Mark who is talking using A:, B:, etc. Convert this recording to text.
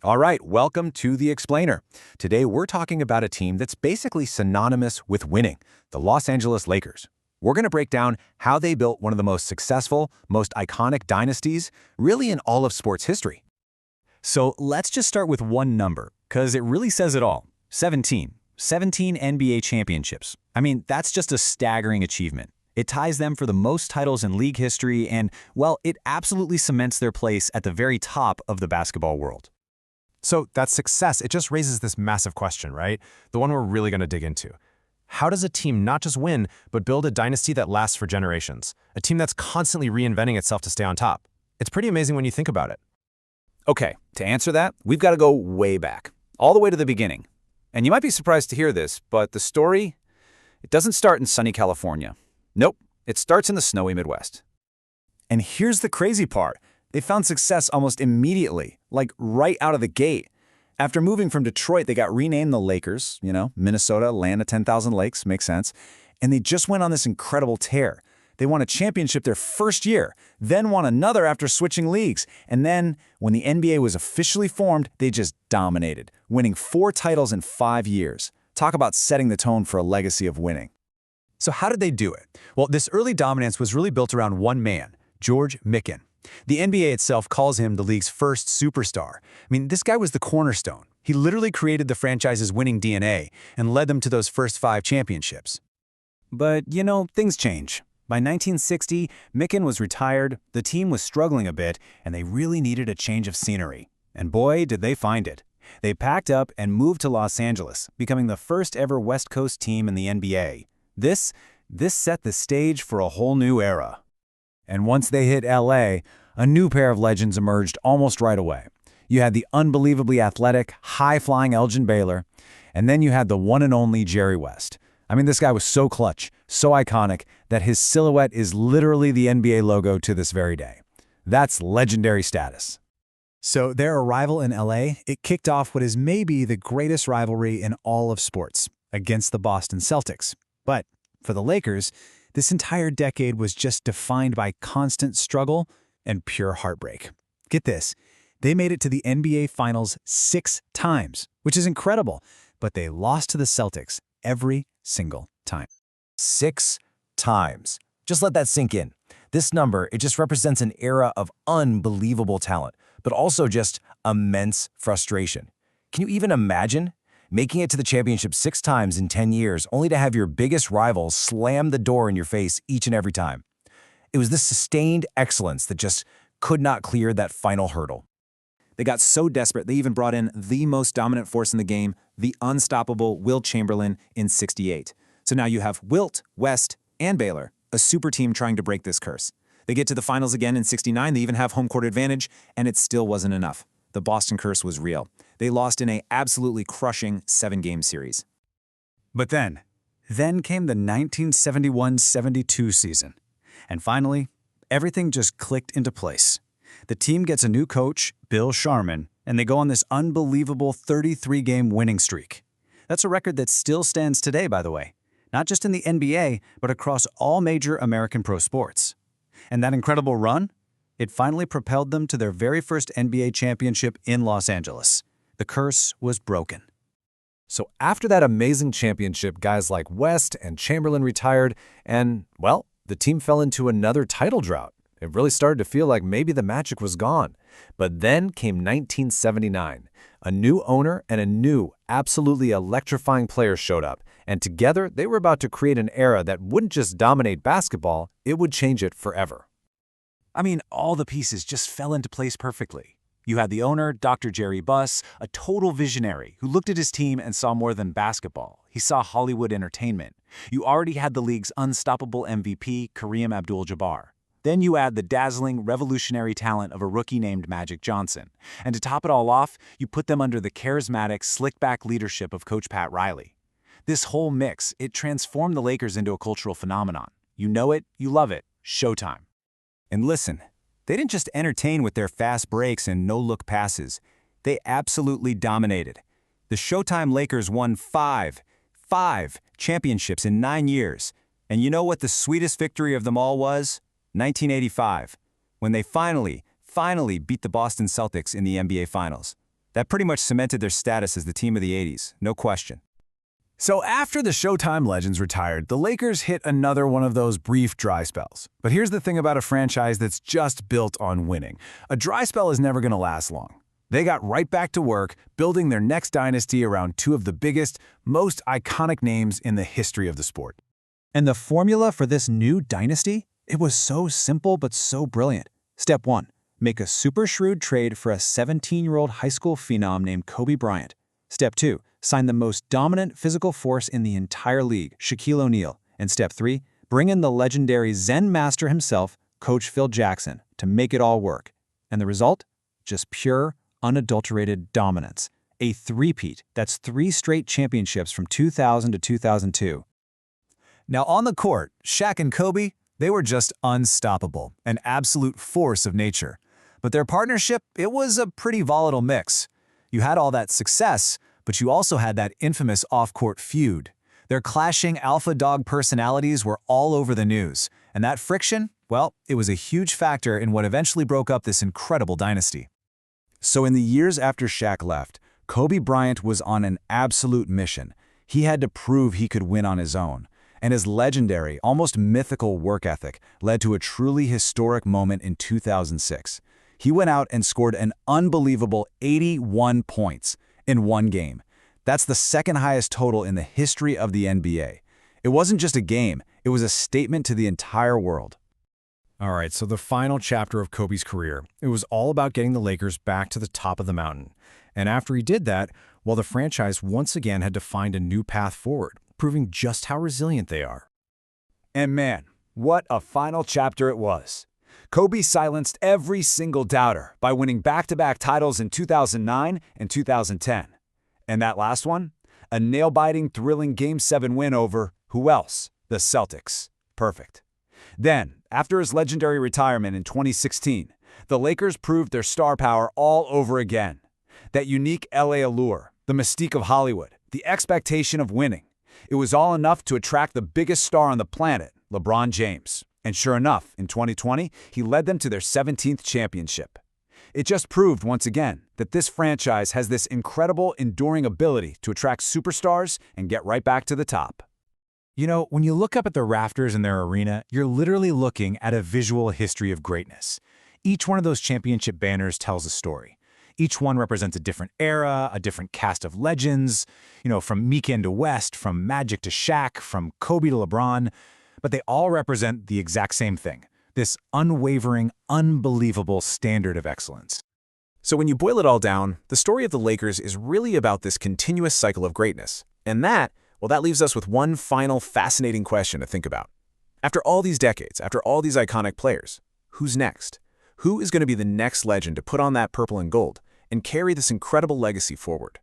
A: All right, welcome to The Explainer. Today we're talking about a team that's basically synonymous with winning, the Los Angeles Lakers. We're going to break down how they built one of the most successful, most iconic dynasties, really in all of sports history.
B: So let's just start with one number, because it really says it all. 17. 17 NBA championships. I mean, that's just a staggering achievement. It ties them for the most titles in league history and, well, it absolutely cements their place at the very top of the basketball world.
C: So that success, it just raises this massive question, right? The one we're really going to dig into. How does a team not just win, but build a dynasty that lasts for generations? A team that's constantly reinventing itself to stay on top. It's pretty amazing when you think about it.
B: Okay, to answer that, we've got to go way back, all the way to the beginning. And you might be surprised to hear this, but the story, it doesn't start in sunny California. Nope, it starts in the snowy Midwest. And here's the crazy part. They found success almost immediately, like right out of the gate. After moving from Detroit, they got renamed the Lakers, Minnesota, land of 10,000 lakes, makes sense. And they just went on this incredible tear. They won a championship their first year, then won another after switching leagues. And then, when the NBA was officially formed, they just dominated, winning 4 titles in 5 years. Talk about setting the tone for a legacy of winning.
D: So how did they do it? Well, this early dominance was really built around one man, George Mikan. The NBA itself calls him the league's first superstar. I mean, this guy was the cornerstone. He literally created the franchise's winning DNA and led them to those first 5 championships.
B: But, things change. By 1960, Mikan was retired, the team was struggling a bit, and they really needed a change of scenery. And boy, did they find it. They packed up and moved to Los Angeles, becoming the first ever West Coast team in the NBA. This set the stage for a whole new era. And once they hit LA, a new pair of legends emerged almost right away. You had the unbelievably athletic, high-flying Elgin Baylor, and then you had the one and only Jerry West. I mean, this guy was so clutch, so iconic, that his silhouette is literally the NBA logo to this very day. That's legendary status.
D: So their arrival in LA, it kicked off what is maybe the greatest rivalry in all of sports, against the Boston Celtics. But for the Lakers, this entire decade was just defined by constant struggle and pure heartbreak. Get this, they made it to the NBA Finals 6 times, which is incredible, but they lost to the Celtics every single time.
A: 6 times. Just let that sink in. This number, it just represents an era of unbelievable talent, but also just immense frustration. Can you even imagine making it to the championship 6 times in 10 years, only to have your biggest rival slam the door in your face each and every time? It was this sustained excellence that just could not clear that final hurdle.
B: They got so desperate, they even brought in the most dominant force in the game, the unstoppable Wilt Chamberlain in '68. So now you have Wilt, West, and Baylor, a super team trying to break this curse. They get to the finals again in '69, they even have home court advantage, and it still wasn't enough. The Boston curse was real. They lost in an absolutely crushing 7-game series.
D: But then came the 1971-72 season. And finally, everything just clicked into place. The team gets a new coach, Bill Sharman, and they go on this unbelievable 33-game winning streak. That's a record that still stands today, by the way, not just in the NBA, but across all major American pro sports. And that incredible run? It finally propelled them to their very first NBA championship in Los Angeles. The curse was broken.
A: So after that amazing championship, guys like West and Chamberlain retired, and, well, the team fell into another title drought. It really started to feel like maybe the magic was gone. But then came 1979. A new owner and a new, absolutely electrifying player showed up, and together they were about to create an era that wouldn't just dominate basketball, it would change it forever.
B: I mean, all the pieces just fell into place perfectly. You had the owner, Dr. Jerry Buss, a total visionary who looked at his team and saw more than basketball. He saw Hollywood entertainment. You already had the league's unstoppable MVP, Kareem Abdul-Jabbar. Then you add the dazzling, revolutionary talent of a rookie named Magic Johnson. And to top it all off, you put them under the charismatic, slick-back leadership of Coach Pat Riley. This whole mix, it transformed the Lakers into a cultural phenomenon. You know it, you love it. Showtime.
D: And listen, they didn't just entertain with their fast breaks and no-look passes. They absolutely dominated. The Showtime Lakers won five championships in 9 years. And you know what the sweetest victory of them all was? 1985, when they finally beat the Boston Celtics in the NBA Finals.
B: That pretty much cemented their status as the team of the 80s, no question.
A: So after the Showtime legends retired, the Lakers hit another one of those brief dry spells. But here's the thing about a franchise that's just built on winning. A dry spell is never going to last long. They got right back to work, building their next dynasty around two of the biggest, most iconic names in the history of the sport.
D: And the formula for this new dynasty? It was so simple but so brilliant. Step 1. Make a super shrewd trade for a 17-year-old high school phenom named Kobe Bryant. Step 2. Sign the most dominant physical force in the entire league, Shaquille O'Neal. And Step 3. Bring in the legendary Zen master himself, Coach Phil Jackson, to make it all work. And the result? Just pure, unadulterated dominance. A three-peat. That's 3 straight championships from 2000 to 2002.
A: Now on the court, Shaq and Kobe, they were just unstoppable, an absolute force of nature. But their partnership, it was a pretty volatile mix. You had all that success, but you also had that infamous off-court feud. Their clashing alpha dog personalities were all over the news, and that friction, well, it was a huge factor in what eventually broke up this incredible dynasty. So in the years after Shaq left, Kobe Bryant was on an absolute mission. He had to prove he could win on his own, and his legendary, almost mythical work ethic led to a truly historic moment in 2006. He went out and scored an unbelievable 81 points in one game. That's the second highest total in the history of the NBA. It wasn't just a game, it was a statement to the entire world. All right, so the final chapter of Kobe's career, it was all about getting the Lakers back to the top of the mountain. And after he did that, well, the franchise once again had to find a new path forward, proving just how resilient they are.
B: And man, what a final chapter it was. Kobe silenced every single doubter by winning back-to-back titles in 2009 and 2010. And that last one? A nail-biting, thrilling Game 7 win over, who else? The Celtics. Perfect. Then, after his legendary retirement in 2016, the Lakers proved their star power all over again. That unique LA allure, the mystique of Hollywood, the expectation of winning. It was all enough to attract the biggest star on the planet, LeBron James. And sure enough, in 2020, he led them to their 17th championship. It just proved once again that this franchise has this incredible, enduring ability to attract superstars and get right back to the top.
A: You know, when you look up at the rafters in their arena, you're literally looking at a visual history of greatness. Each one of those championship banners tells a story. Each one represents a different era, a different cast of legends, from Meek to West, from Magic to Shaq, from Kobe to LeBron. But they all represent the exact same thing, this unwavering, unbelievable standard of excellence. So when you boil it all down, the story of the Lakers is really about this continuous cycle of greatness. And that leaves us with one final fascinating question to think about. After all these decades, after all these iconic players, who's next? Who is going to be the next legend to put on that purple and gold and carry this incredible legacy forward?